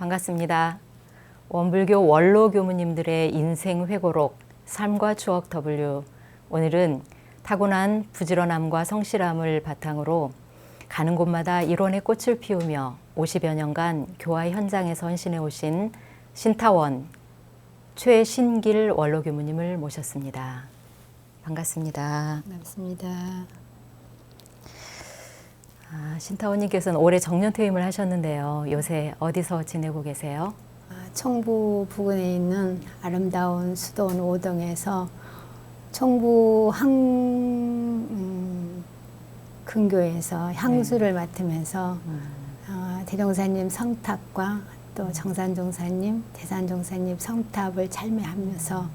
반갑습니다. 원불교 원로 교무님들의 인생 회고록 삶과 추억 W. 오늘은 타고난 부지런함과 성실함을 바탕으로 가는 곳마다 일원의 꽃을 피우며 50여 년간 교화 현장에서 헌신해 오신 신타원 최신길 원로 교무님을 모셨습니다. 반갑습니다. 반갑습니다. 신타원님께서는 올해 정년퇴임을 하셨는데요. 요새 어디서 지내고 계세요? 청부 부근에 있는 아름다운 수도원 5동에서 청부 근교에서 향수를 맡으면서 대종사님 성탑과 또 정산종사님, 대산종사님 성탑을 참여하면서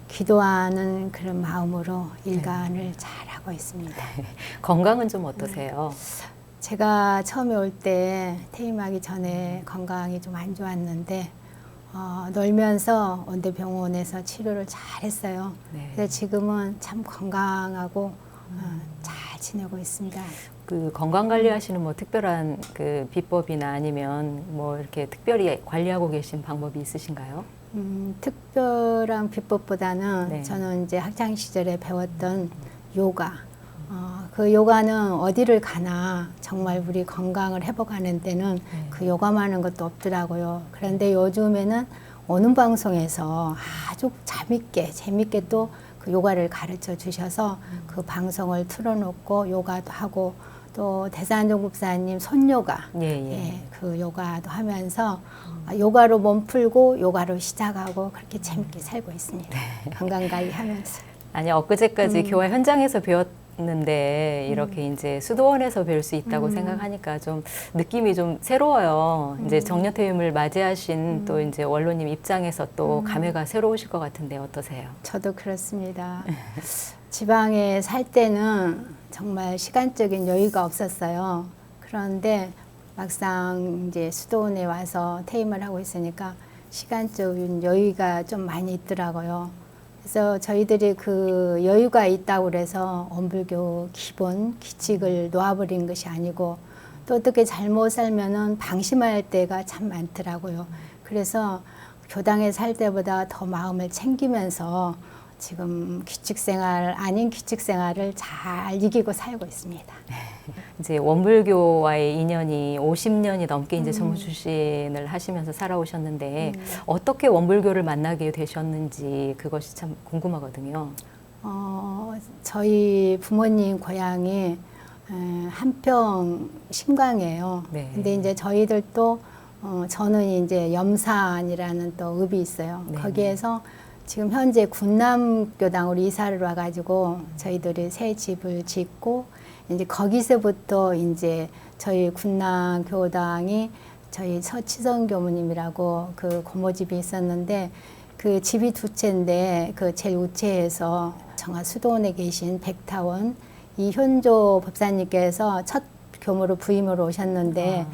기도하는 그런 마음으로 일관을 잘하고 있습니다. 건강은 좀 어떠세요? 제가 처음에 올 때 퇴임하기 전에 건강이 좀 안 좋았는데 놀면서 원대병원에서 치료를 잘 했어요. 네. 그래서 지금은 참 건강하고 잘 지내고 있습니다. 그 건강 관리하시는 뭐 특별한 그 비법이나 아니면 뭐 이렇게 특별히 관리하고 계신 방법이 있으신가요? 특별한 비법보다는 네. 저는 이제 학창 시절에 배웠던 요가. 그 요가는 어디를 가나 정말 우리 건강을 회복하는 데는 그 요가만한 것도 없더라고요. 그런데 요즘에는 오는 방송에서 아주 재밌게 또 그 요가를 가르쳐 주셔서 그 방송을 틀어놓고 요가도 하고 또 대산종 국사님 손요가 그 요가도 하면서 요가로 몸 풀고 요가로 시작하고 그렇게 재밌게 살고 있습니다. 건강관리하면서. 아니 엊그제까지 교화 현장에서 배웠는데 이렇게 이제 수도원에서 배울 수 있다고 생각하니까 좀 느낌이 좀 새로워요. 이제 정년퇴임을 맞이하신 또 이제 원로님 입장에서 또 감회가 새로우실 것 같은데 어떠세요? 저도 그렇습니다. 지방에 살 때는 정말 시간적인 여유가 없었어요. 그런데 막상 이제 수도원에 와서 퇴임을 하고 있으니까 시간적인 여유가 좀 많이 있더라고요. 그래서 저희들이 그 여유가 있다고 그래서 원불교 기본 규칙을 놓아버린 것이 아니고 또 어떻게 잘못 살면은 방심할 때가 참 많더라고요. 그래서 교당에 살 때보다 더 마음을 챙기면서 지금 규칙생활 아닌 규칙생활을 잘 이기고 살고 있습니다. 이제 원불교와의 인연이 50년이 넘게 이제 전무출신을 하시면서 살아오셨는데 어떻게 원불교를 만나게 되셨는지 그것이 참 궁금하거든요. 저희 부모님 고향이 한평 심광이에요. 네. 근데 이제 저희들도 저는 이제 염산이라는 또 읍이 있어요. 네. 거기에서 지금 현재 군남교당으로 이사를 와가지고 저희들이 새 집을 짓고 이제 거기서부터 이제 저희 군남교당이 저희 서치성 교무님이라고 그 고모집이 있었는데 그 집이 두 채인데 그 제일 우체에서 정화 수도원에 계신 백타원 이현조 법사님께서 첫 교무로 부임으로 오셨는데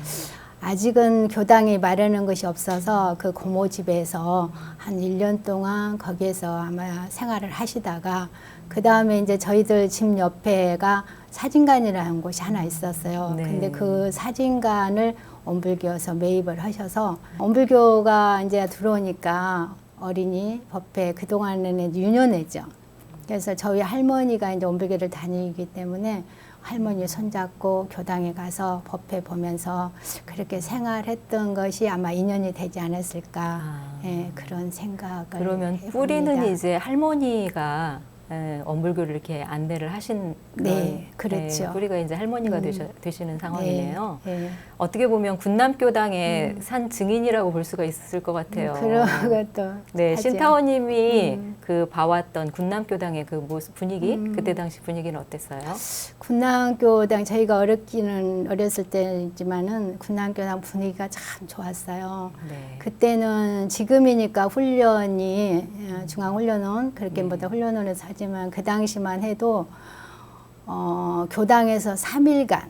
아직은 교당이 마련한 것이 없어서 그 고모집에서 한 1년 동안 거기에서 아마 생활을 하시다가 그 다음에 이제 저희들 집 옆에가 사진관이라는 곳이 하나 있었어요. 네. 근데 그 사진관을 원불교에서 매입을 하셔서 원불교가 이제 들어오니까 어린이 법회 그동안에는 유년회죠. 그래서 저희 할머니가 이제 원불교를 다니기 때문에 할머니 손잡고 교당에 가서 법회 보면서 그렇게 생활했던 것이 아마 인연이 되지 않았을까 그런 생각을 그러면 해봅니다. 뿌리는 이제 할머니가 원불교를 이렇게 안내를 하신 네, 그렇죠. 뿌리가 이제 할머니가 되시는 상황이네요. 네. 어떻게 보면 군남교당의 산 증인이라고 볼 수가 있을 것 같아요. 그런 것도 네, 하죠. 신타원님이 그 봐왔던 군남교당의 그 모습 분위기, 그때 당시 분위기는 어땠어요? 군남교당 저희가 어렸을 때지만은 군남교당 분위기가 참 좋았어요. 네. 그때는 지금이니까 훈련이 중앙훈련원 그렇게보다 훈련원에서 하지만 그 당시만 해도 교당에서 3일간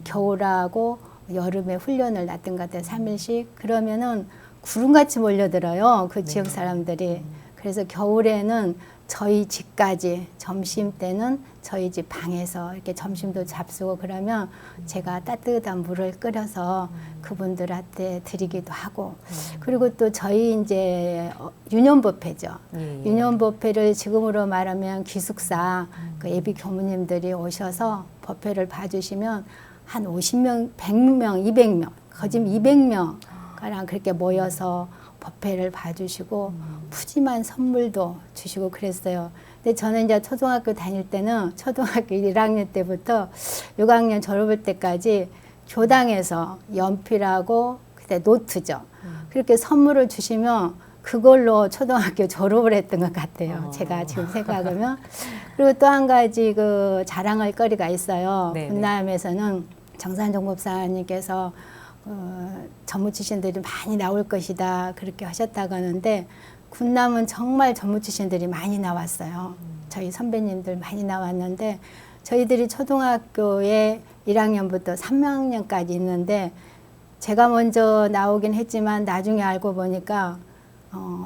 겨울하고 여름에 훈련을 났던 것 같아요. 3일씩 그러면은 구름같이 몰려들어요. 그 지역 사람들이. 그래서 겨울에는 저희 집까지 점심 때는 저희 집 방에서 이렇게 점심도 잡수고 그러면 제가 따뜻한 물을 끓여서 그분들한테 드리기도 하고 그리고 또 저희 이제 유년법회죠. 예, 예. 유년법회를 지금으로 말하면 기숙사 그 예비 교무님들이 오셔서 법회를 봐주시면 한 50명, 100명, 200명, 거짓 200명 가량 그렇게 모여서 법회를 봐주시고 푸짐한 선물도 주시고 그랬어요. 근데 저는 이제 초등학교 다닐 때는 초등학교 1학년 때부터 6학년 졸업할 때까지 교당에서 연필하고 그때 노트죠. 그렇게 선물을 주시면 그걸로 초등학교 졸업을 했던 것 같아요. 제가 지금 생각하면. 그리고 또 한 가지 그 자랑할 거리가 있어요. 네네. 군남에서는 정산종 목사님께서 전무치신들이 많이 나올 것이다 그렇게 하셨다고 하는데 군남은 정말 전무치신들이 많이 나왔어요. 저희 선배님들 많이 나왔는데 저희들이 초등학교에 1학년부터 3학년까지 있는데 제가 먼저 나오긴 했지만 나중에 알고 보니까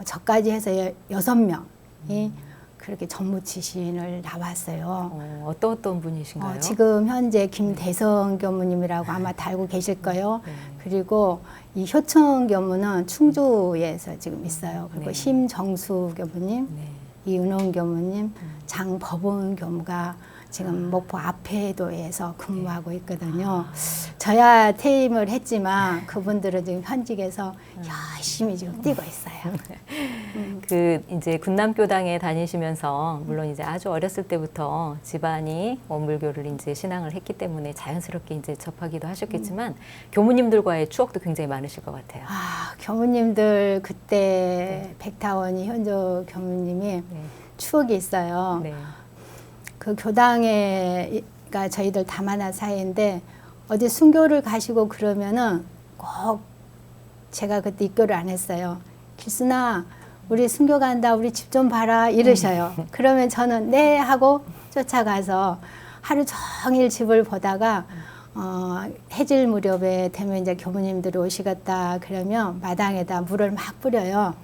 저까지 해서 6명이 그렇게 전무치신을 나왔어요. 어떤 분이신가요? 지금 현재 김대성 교무님이라고 아마 다 알고 계실 거예요. 네. 그리고 이 효청 교무는 충주에서 지금 있어요. 그리고 네. 심정수 교무님, 네. 이은홍 교무님, 장법은 교무가 지금 목포 앞에도에서 근무하고 있거든요. 저야 퇴임을 했지만 그분들은 지금 현직에서 열심히 지금 뛰고 있어요. 그 이제 군남교당에 다니시면서 물론 이제 아주 어렸을 때부터 집안이 원불교를 이제 신앙을 했기 때문에 자연스럽게 이제 접하기도 하셨겠지만 교무님들과의 추억도 굉장히 많으실 것 같아요. 교무님들 그때 백타원이 현조 교무님이 네. 추억이 있어요. 네. 그 교당에가 저희들 다만한 사이인데 어디 순교를 가시고 그러면은 꼭 제가 그때 입교를 안 했어요. 길순아 우리 순교 간다 우리 집 좀 봐라 이러셔요. 그러면 저는 네 하고 쫓아가서 하루 종일 집을 보다가 해질 무렵에 되면 이제 교무님들이 오시겠다 그러면 마당에다 물을 막 뿌려요.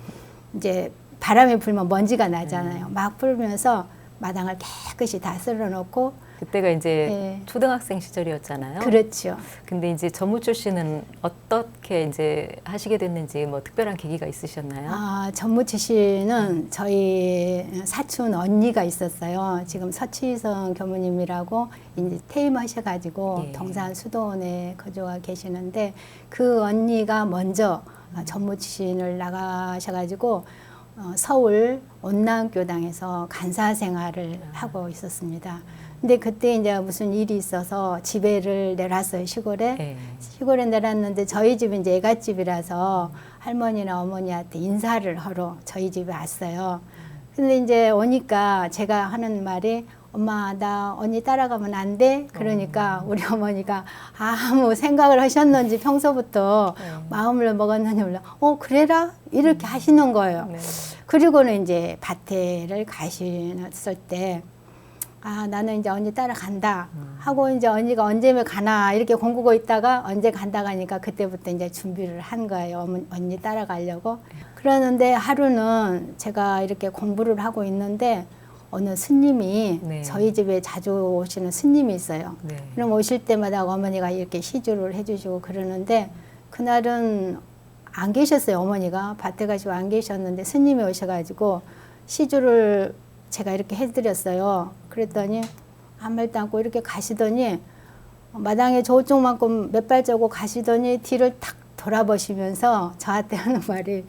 이제 바람이 불면 먼지가 나잖아요. 막 뿌리면서 마당을 깨끗이 다 쓸어놓고 그때가 이제 네. 초등학생 시절이었잖아요. 그렇죠. 근데 이제 전무 출신은 어떻게 이제 하시게 됐는지 뭐 특별한 계기가 있으셨나요? 전무치신은 저희 사촌 언니가 있었어요. 지금 서치성 교무님이라고 이제 퇴임하셔가지고 예. 동산 수도원에 거주가 계시는데 그 언니가 먼저 전무치신을 나가셔가지고 서울 온남교당에서 간사 생활을 하고 있었습니다. 근데 그때 이제 무슨 일이 있어서 집에를 내놨어요, 시골에. 네. 시골에 내놨는데 저희 집은 이제 애갓집이라서 할머니나 어머니한테 인사를 하러 저희 집에 왔어요. 근데 이제 오니까 제가 하는 말이 엄마 나 언니 따라가면 안 돼? 그러니까 우리 어머니가 아무 생각을 하셨는지 평소부터 마음을 먹었는지 몰라. 그래라? 이렇게 하시는 거예요. 네. 그리고는 이제 밭에를 가셨을 때 나는 이제 언니 따라간다 하고 이제 언니가 언제 가나 이렇게 공부고 있다가 언제 간다 가니까 그때부터 이제 준비를 한 거예요. 언니 따라가려고. 그러는데 하루는 제가 이렇게 공부를 하고 있는데 어느 스님이 네. 저희 집에 자주 오시는 스님이 있어요. 네. 그럼 오실 때마다 어머니가 이렇게 시주를 해주시고 그러는데 그날은 안 계셨어요. 어머니가 밭에 가시고 안 계셨는데 스님이 오셔가지고 시주를 제가 이렇게 해드렸어요. 그랬더니 아무 말도 않고 이렇게 가시더니 마당에 저쪽만큼 몇 발자국 가시더니 뒤를 탁 돌아보시면서 저한테 하는 말이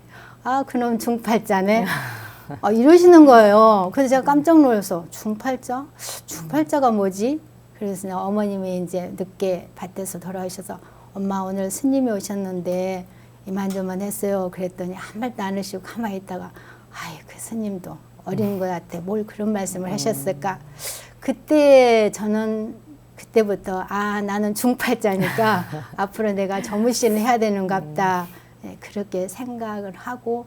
그놈 중팔자네. 이러시는 거예요. 그래서 제가 깜짝 놀라서 중팔자? 중팔자가 뭐지? 그래서 어머님이 이제 늦게 밭에서 돌아오셔서 엄마 오늘 스님이 오셨는데 이만저만 했어요. 그랬더니 한 말도 안 하시고 가만히 있다가 그 스님도 어린 것 같아. 뭘 그런 말씀을 하셨을까? 그때 저는 그때부터 나는 중팔자니까 앞으로 내가 전무신을 해야 되는갑다. 그렇게 생각을 하고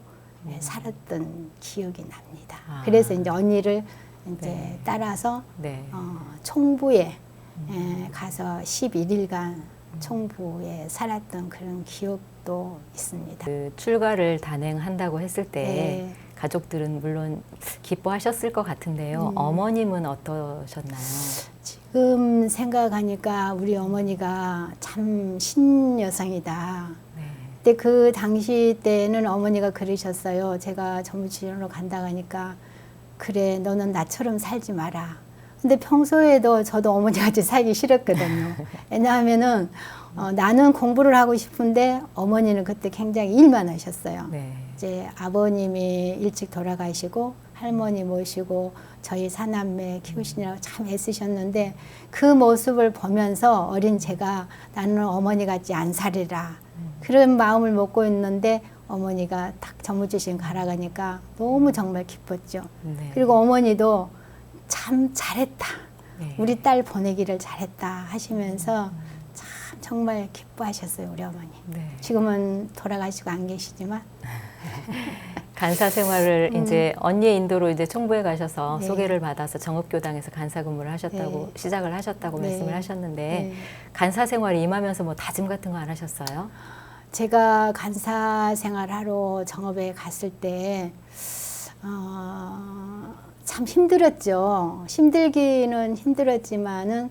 살았던 기억이 납니다. 그래서 이제 언니를 이제 따라서 네. 총부에 가서 11일간 총부에 살았던 그런 기억도 있습니다. 그 출가를 단행한다고 했을 때 네. 가족들은 물론 기뻐하셨을 것 같은데요. 어머님은 어떠셨나요? 지금 생각하니까 우리 어머니가 참 신여성이다. 네. 근데 그 당시 때는 어머니가 그러셨어요. 제가 전무치료로 간다 하니까 그래 너는 나처럼 살지 마라. 근데 평소에도 저도 어머니같이 살기 싫었거든요. 왜냐하면은 나는 공부를 하고 싶은데 어머니는 그때 굉장히 일만 하셨어요. 네. 이제 아버님이 일찍 돌아가시고 할머니 모시고 저희 사남매 키우시느라고 참 애쓰셨는데 그 모습을 보면서 어린 제가 나는 어머니 같지 안 살리라 그런 마음을 먹고 있는데 어머니가 딱 전무주신 가라가니까 너무 정말 기뻤죠. 네. 그리고 어머니도 참 잘했다. 네. 우리 딸 보내기를 잘했다 하시면서 참 정말 기뻐하셨어요, 우리 어머니. 네. 지금은 돌아가시고 안 계시지만 간사 생활을 이제 언니의 인도로 이제 총부에 가셔서 네. 소개를 받아서 정읍교당에서 간사 근무를 하셨다고 네. 시작을 하셨다고 네. 말씀을 하셨는데 네. 간사 생활에 임하면서 뭐 다짐 같은 거 안 하셨어요? 제가 간사 생활하러 정읍에 갔을 때 참 힘들었죠. 힘들기는 힘들었지만은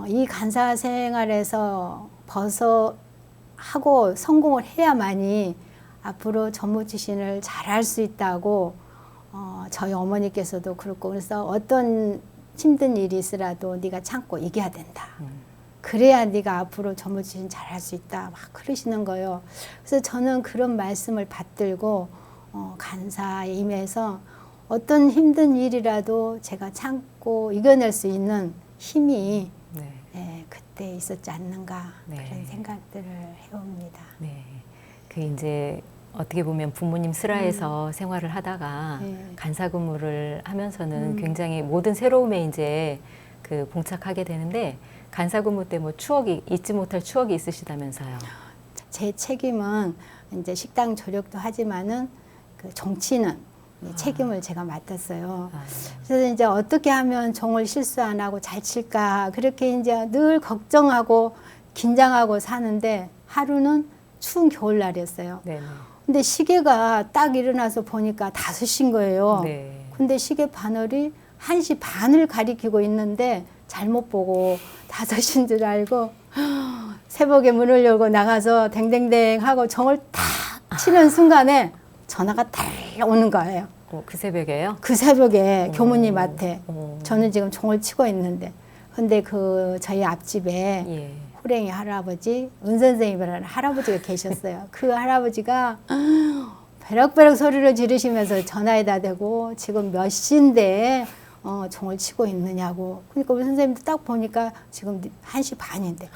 이 간사 생활에서 벗어하고 성공을 해야만이 앞으로 전무지신을 잘할 수 있다고 저희 어머니께서도 그렇고 그래서 어떤 힘든 일이 있으라도 네가 참고 이겨야 된다. 그래야 네가 앞으로 전무지신 잘할 수 있다. 막 그러시는 거예요. 그래서 저는 그런 말씀을 받들고 간사에 임해서 어떤 힘든 일이라도 제가 참고 이겨낼 수 있는 힘이 네. 네, 그때 있었지 않는가 네. 그런 생각들을 해옵니다. 네. 그 이제 어떻게 보면 부모님 슬하에서 생활을 하다가 네. 간사 근무를 하면서는 굉장히 모든 새로움에 이제 그 봉착하게 되는데 간사 근무 때 뭐 추억이 잊지 못할 추억이 있으시다면서요? 제 책임은 이제 식당 조력도 하지만은 그 정치는 책임을 제가 맡았어요. 그래서 이제 어떻게 하면 종을 실수 안 하고 잘 칠까 그렇게 이제 늘 걱정하고 긴장하고 사는데 하루는 추운 겨울날이었어요. 네. 근데 시계가 딱 일어나서 보니까 5시인 거예요. 네. 근데 시계 바늘이 1시 반을 가리키고 있는데 잘못 보고 5시인 줄 알고 새벽에 문을 열고 나가서 댕댕댕 하고 정을 탁 치는 순간에 전화가 달려오는 거예요. 그 새벽에요? 그 새벽에 교무님한테 오. 저는 지금 종을 치고 있는데 근데 그 저희 앞집에 예. 호랭이 할아버지, 은 선생님이라는 할아버지가 계셨어요. 그 할아버지가 베럭베럭 소리를 지르시면서 전화에다 대고 지금 몇 시인데 종을 치고 있느냐고. 그러니까 우리 선생님도 딱 보니까 지금 1시 반인데.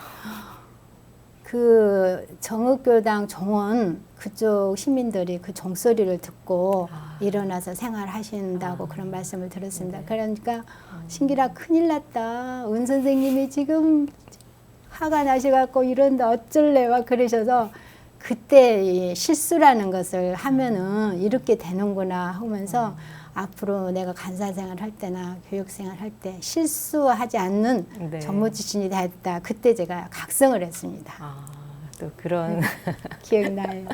그 정읍교당 종은 그쪽 시민들이 그 종소리를 듣고 일어나서 생활하신다고 그런 말씀을 들었습니다. 그러니까 신기라 큰일 났다. 은 선생님이 지금 화가 나셔갖고 이런다 어쩔래 막 그러셔서 그때 이 실수라는 것을 하면은 이렇게 되는구나 하면서 앞으로 내가 간사 생활 할 때나 교육 생활 할 때 실수하지 않는 네. 전무지신이 됐다. 그때 제가 각성을 했습니다. 또 그런 기억나요.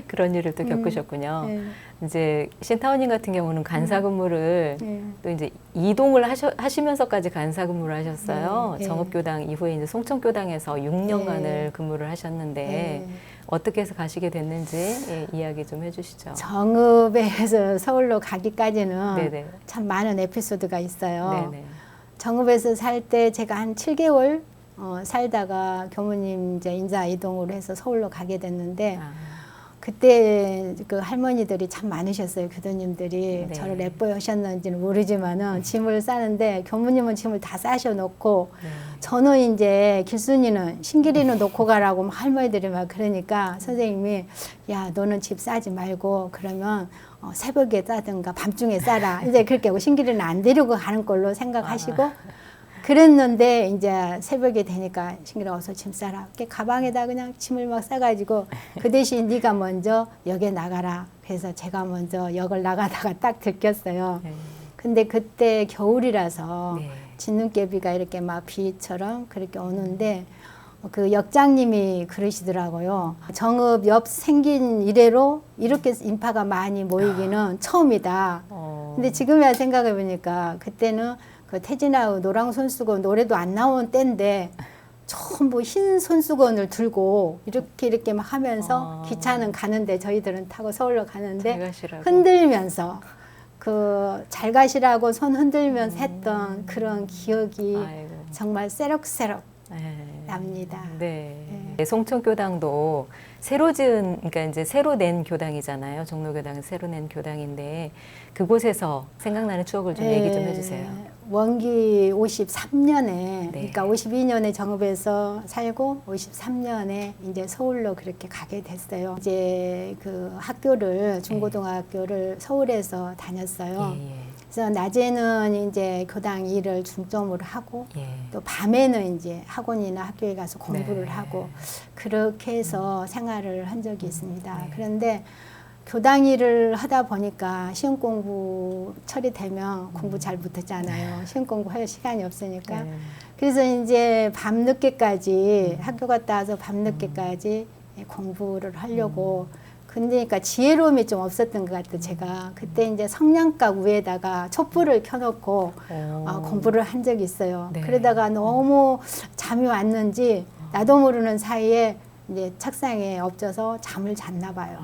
그런 일을 또 겪으셨군요. 네. 이제 신타원님 같은 경우는 간사 근무를 네. 또 이제 이동을 하시면서까지 간사 근무를 하셨어요. 네. 정읍교당 이후에 이제 송천교당에서 6년간을 네. 근무를 하셨는데 네. 어떻게 해서 가시게 됐는지 이야기 좀 해주시죠. 정읍에서 서울로 가기까지는 네네. 참 많은 에피소드가 있어요. 네네. 정읍에서 살 때 제가 한 7개월 살다가 교무님 이제 인사 이동으로 해서 서울로 가게 됐는데 그때 그 할머니들이 참 많으셨어요. 교도님들이 네. 저를 예뻐 하셨는지는 모르지만은 짐을 싸는데 교무님은 짐을 다 싸셔놓고 네. 저는 이제 길순이는 신길이는 놓고 가라고 막 할머니들이 막 그러니까 선생님이 야 너는 집 싸지 말고 그러면 새벽에 싸든가 밤중에 싸라 이제 그렇게 하고 신길이는 안 데리고 가는 걸로 생각하시고 그랬는데 이제 새벽에 되니까 신길아 어서 짐 싸라. 이렇게 가방에다 그냥 짐을 막 싸가지고 그 대신 네가 먼저 역에 나가라. 그래서 제가 먼저 역을 나가다가 딱 들켰어요. 네. 근데 그때 겨울이라서 네. 진눈깨비가 이렇게 막 비처럼 그렇게 오는데 그 역장님이 그러시더라고요. 정읍 옆 생긴 이래로 이렇게 인파가 많이 모이기는 처음이다. 근데 지금이야 생각해 보니까 그때는 그 태진아의 노랑 손수건 노래도 안 나온 때인데 전부 흰 손수건을 들고 이렇게 막 하면서 기차는 가는데 저희들은 타고 서울로 가는데 흔들면서 그 잘 가시라고 손 흔들면서 했던 그런 기억이 아이고. 정말 새록새록 네. 납니다. 네. 송천교당도 새로 지은, 그러니까 이제 새로 낸 교당이잖아요. 종로교당은 새로 낸 교당인데 그곳에서 생각나는 추억을 좀 얘기 좀 해주세요. 원기 53년에, 네. 그러니까 52년에 정읍에서 살고 53년에 이제 서울로 그렇게 가게 됐어요. 이제 그 학교를, 중고등학교를 서울에서 다녔어요. 그래서 낮에는 이제 교당 일을 중점으로 하고 또 밤에는 이제 학원이나 학교에 가서 공부를 하고 그렇게 해서 생활을 한 적이 있습니다. 그런데 교당 일을 하다 보니까 시험 공부 처리되면 공부 잘 못하잖아요. 시험 공부할 시간이 없으니까. 그래서 이제 밤늦게까지 학교 갔다 와서 밤늦게까지 공부를 하려고 근데 그러니까 지혜로움이 좀 없었던 것 같아요. 제가 그때 이제 성냥갑 위에다가 촛불을 켜놓고 공부를 한 적이 있어요. 네. 그러다가 너무 잠이 왔는지 나도 모르는 사이에 이제 책상에 엎져서 잠을 잤나 봐요.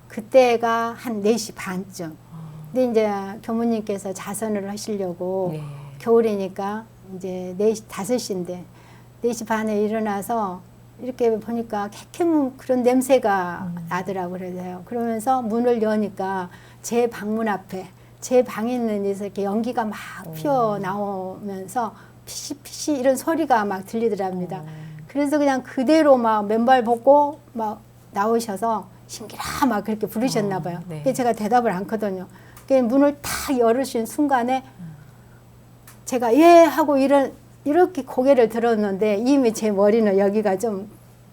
그때가 한 4시 반쯤. 근데 이제 교무님께서 자선을 하시려고 겨울이니까 이제 4시, 5시인데 4시 반에 일어나서 이렇게 보니까 캐캐문 그런 냄새가 나더라고요. 그래서요. 그러면서 문을 여니까 제 방문 앞에 제 방에 있는 데서 이렇게 연기가 막 피어 나오면서 피시피시 이런 소리가 막 들리더랍니다. 그래서 그냥 그대로 막 맨발 벗고 막 나오셔서 신기라 막 그렇게 부르셨나 봐요. 그래서 제가 대답을 않거든요. 그래서 문을 탁 열으신 순간에 제가 예 하고 이렇게 고개를 들었는데 이미 제 머리는 여기가 좀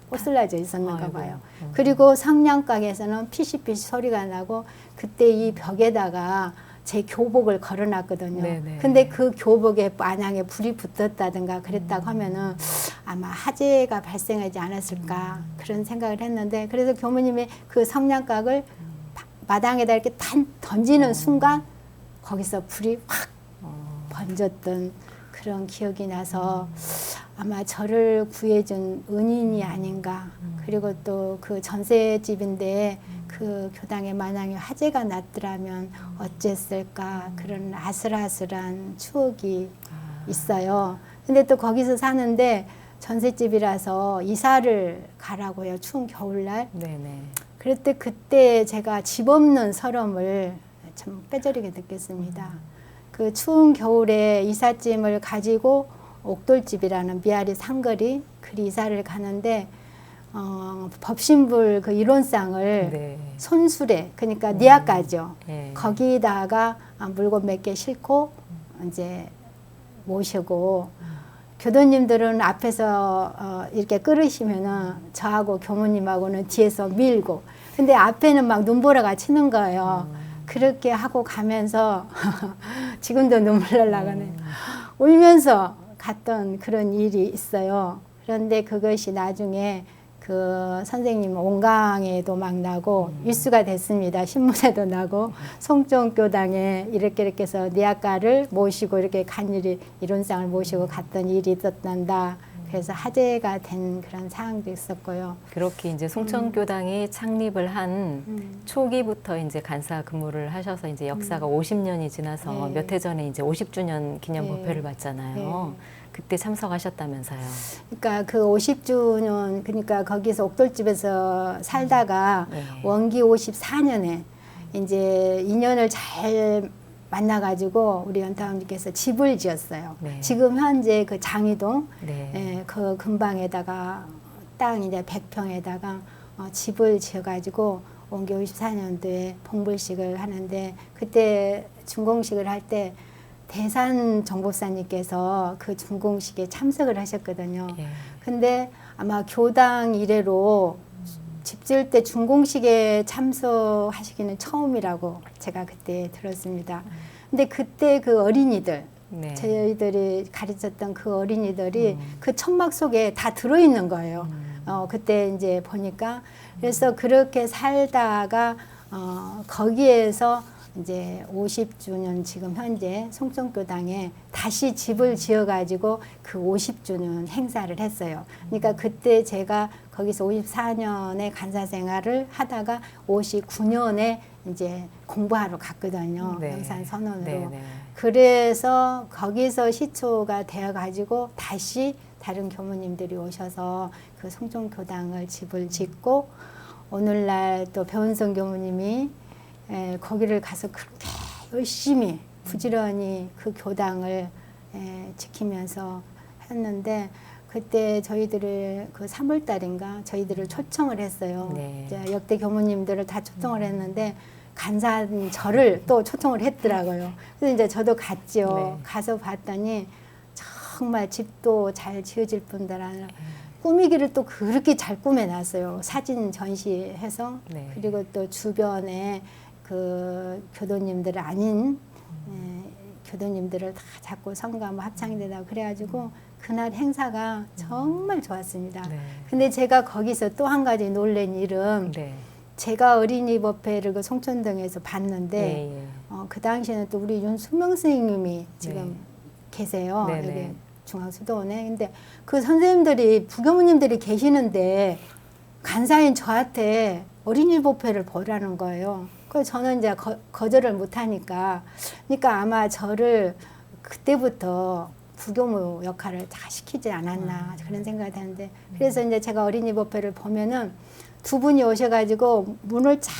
꼬슬라져 있었는가 봐요. 그리고 성냥각에서는 피시피시 소리가 나고 그때 이 벽에다가 제 교복을 걸어놨거든요. 근데 그 교복에 만약에 불이 붙었다든가 그랬다고 하면은 아마 화재가 발생하지 않았을까 그런 생각을 했는데 그래서 교무님이 그 성냥각을 마당에다 이렇게 던지는 순간 거기서 불이 확 번졌던 그런 기억이 나서 아마 저를 구해준 은인이 아닌가. 그리고 또 그 전셋집인데 그 교당에 만약에 화재가 났더라면 어쨌을까 그런 아슬아슬한 추억이 있어요. 근데 또 거기서 사는데 전셋집이라서 이사를 가라고요. 추운 겨울날. 그럴 때 그때 제가 집 없는 서름을 참 뼈저리게 느꼈습니다. 그 추운 겨울에 이삿짐을 가지고 옥돌집이라는 미아리 상거리 그 이사를 가는데 법신불 그 일원상을 손수레 그러니까 니아까지요. 거기다가 물건 몇 개 싣고 이제 모시고 교도님들은 앞에서 이렇게 끌으시면은 저하고 교무님하고는 뒤에서 밀고 근데 앞에는 막 눈보라가 치는 거예요. 그렇게 하고 가면서 지금도 눈물 날라가네. 울면서 갔던 그런 일이 있어요. 그런데 그것이 나중에 그 선생님 온강에도 막 나고 일수가 됐습니다. 신문에도 나고 송정교당에 이렇게 해서 니아까를 모시고 이렇게 간 일이 이론상을 모시고 갔던 일이 있었단다. 그래서 화제가 된 그런 상황도 있었고요. 그렇게 이제 송천교당이 창립을 한 초기부터 이제 간사 근무를 하셔서 이제 역사가 50년이 지나서 몇 해 전에 이제 50주년 기념 법회를 받잖아요. 그때 참석하셨다면서요. 그러니까 그 50주년 그러니까 거기서 옥돌집에서 살다가 원기 54년에 이제 인연을 잘 만나가지고 우리 연타원님께서 집을 지었어요. 지금 현재 그 장이동 그 근방에다가 땅 이제 100평에다가 집을 지어가지고 원기 54년도에 봉불식을 하는데 그때 준공식을 할 때 대산 정보사님께서 그 준공식에 참석을 하셨거든요. 근데 아마 교당 이래로 집 지을 때 준공식에 참석하시기는 처음이라고 제가 그때 들었습니다. 근데 그때 그 어린이들 네. 저희들이 가르쳤던 그 어린이들이 그 천막 속에 다 들어있는 거예요. 그때 이제 보니까 그래서 그렇게 살다가 거기에서 이제 50주년 지금 현재 송정교당에 다시 집을 지어가지고 그 50주년 행사를 했어요. 그러니까 그때 제가 거기서 54년에 간사 생활을 하다가 59년에 이제 공부하러 갔거든요. 네. 영산 선원으로. 네, 네. 그래서 거기서 시초가 되어가지고 다시 다른 교무님들이 오셔서 그 송정교당을 집을 짓고 오늘날 또 배운성 교무님이 거기를 가서 그렇게 열심히 부지런히 그 교당을 지키면서 했는데 그때 저희들을 그 3월 달인가 저희들을 초청을 했어요. 네. 이제 역대 교무님들을 다 초청을 했는데 간사한 저를 또 초청을 했더라고요. 그래서 이제 저도 갔죠. 네. 가서 봤더니 정말 집도 잘 지어질 뿐더러 아니라 꾸미기를 또 그렇게 잘 꾸며놨어요. 사진 전시해서. 네. 그리고 또 주변에 그 교도님들 아닌 교도님들을 다 잡고 성가하고 합창이 되다 그래가지고 그날 행사가 정말 좋았습니다. 네. 근데 제가 거기서 또 한 가지 놀란 일은 네. 제가 어린이 법회를 그 송천동에서 봤는데 예, 예. 그 당시에는 또 우리 윤수명 선생님이 지금 네. 계세요. 네네. 여기 중앙수도원에. 근데 그 선생님들이 부교무님들이 계시는데 간사인 저한테 어린이 법회를 보라는 거예요. 그래서 저는 이제 거절을 못하니까 그러니까 아마 저를 그때부터 부교무 역할을 다 시키지 않았나 그런 생각이 드는데 그래서 이제 제가 어린이 법회를 보면은 두 분이 오셔가지고 문을 쫙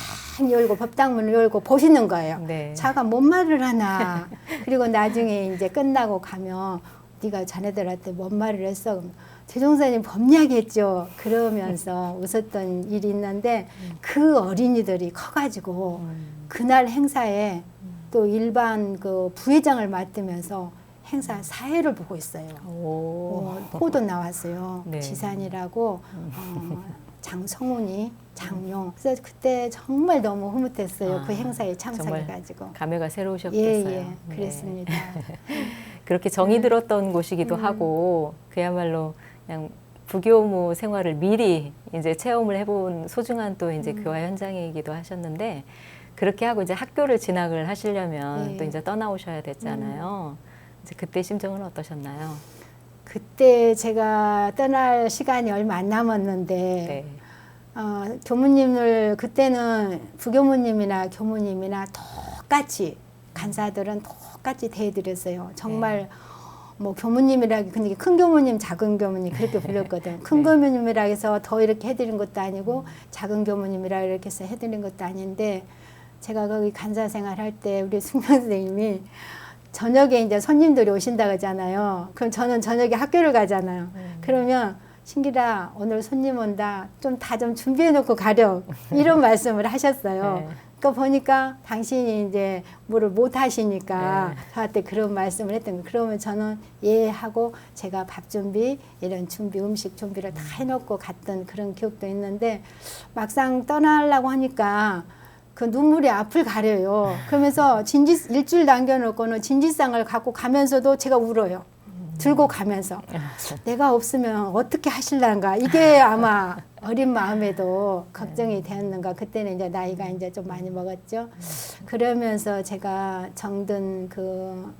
열고 법당 문을 열고 보시는 거예요. 네. 자가 뭔 말을 하나. 그리고 나중에 이제 끝나고 가면 네가 자네들한테 뭔 말을 했어? 최종사님 법리하겠죠. 그러면서 웃었던 일이 있는데 그 어린이들이 커가지고 그날 행사에 또 일반 그 부회장을 맡으면서 행사 사회를 보고 있어요. 오. 포도 나왔어요. 네. 지산이라고 장성훈이 장용. 그래서 그때 정말 너무 흐뭇했어요. 그 행사에 참석해가지고. 감회가 새로우셨겠어요. 예, 네. 그랬습니다. 그렇게 정이 들었던 곳이기도 하고 그야말로 그냥 부교무 생활을 미리 이제 체험을 해본 소중한 또 이제 교화 현장이기도 하셨는데 그렇게 하고 이제 학교를 진학을 하시려면 네. 또 이제 떠나오셔야 됐잖아요. 이제 그때 심정은 어떠셨나요? 그때 제가 떠날 시간이 얼마 안 남았는데 네. 교무님을 그때는 부교무님이나 교무님이나 똑같이 간사들은 똑같이 대해드렸어요. 정말 뭐 교무님이라 근데 큰 교무님, 작은 교무님 그렇게 불렸거든. 큰 교무님이라 해서 더 이렇게 해드린 것도 아니고 작은 교무님이라 이렇게 해서 해드린 것도 아닌데 제가 거기 간사 생활할 때 우리 숙명 선생님이 저녁에 이제 손님들이 오신다 그러잖아요. 그럼 저는 저녁에 학교를 가잖아요. 그러면 신기라 오늘 손님 온다. 좀 다 좀 준비해 놓고 가렴. 이런 말씀을 하셨어요. 네. 그러니까 보니까 당신이 이제 뭐를 못 하시니까 저한테 그런 말씀을 했던 거예요. 그러면 저는 예 하고 제가 밥 준비 이런 준비 음식 준비를 다 해놓고 갔던 그런 기억도 있는데 막상 떠나려고 하니까 그 눈물이 앞을 가려요. 그러면서 일주일 남겨놓고는 진지상을 갖고 가면서도 제가 울어요. 들고 가면서 내가 없으면 어떻게 하실란가 이게 아마 어린 마음에도 걱정이 되었는가. 그때는 이제 나이가 이제 좀 많이 먹었죠. 그러면서 제가 정든 그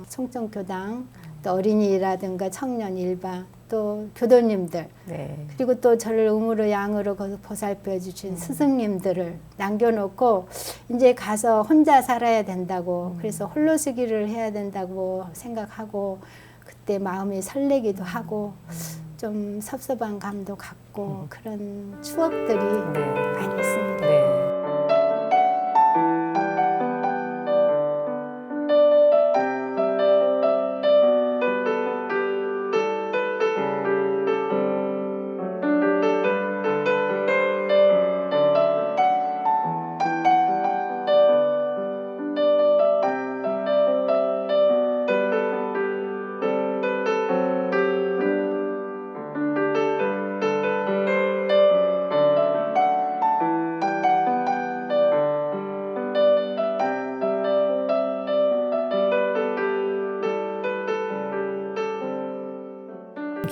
송정교당 또 어린이라든가 청년 일반 또 교도님들 네. 그리고 또 저를 음으로 양으로 보살펴 주신 스승님들을 남겨놓고 이제 가서 혼자 살아야 된다고 그래서 홀로서기를 해야 된다고 생각하고 그때 마음이 설레기도 하고 좀 섭섭한 감도 갖고 그런 추억들이 네. 많이 있습니다. 네.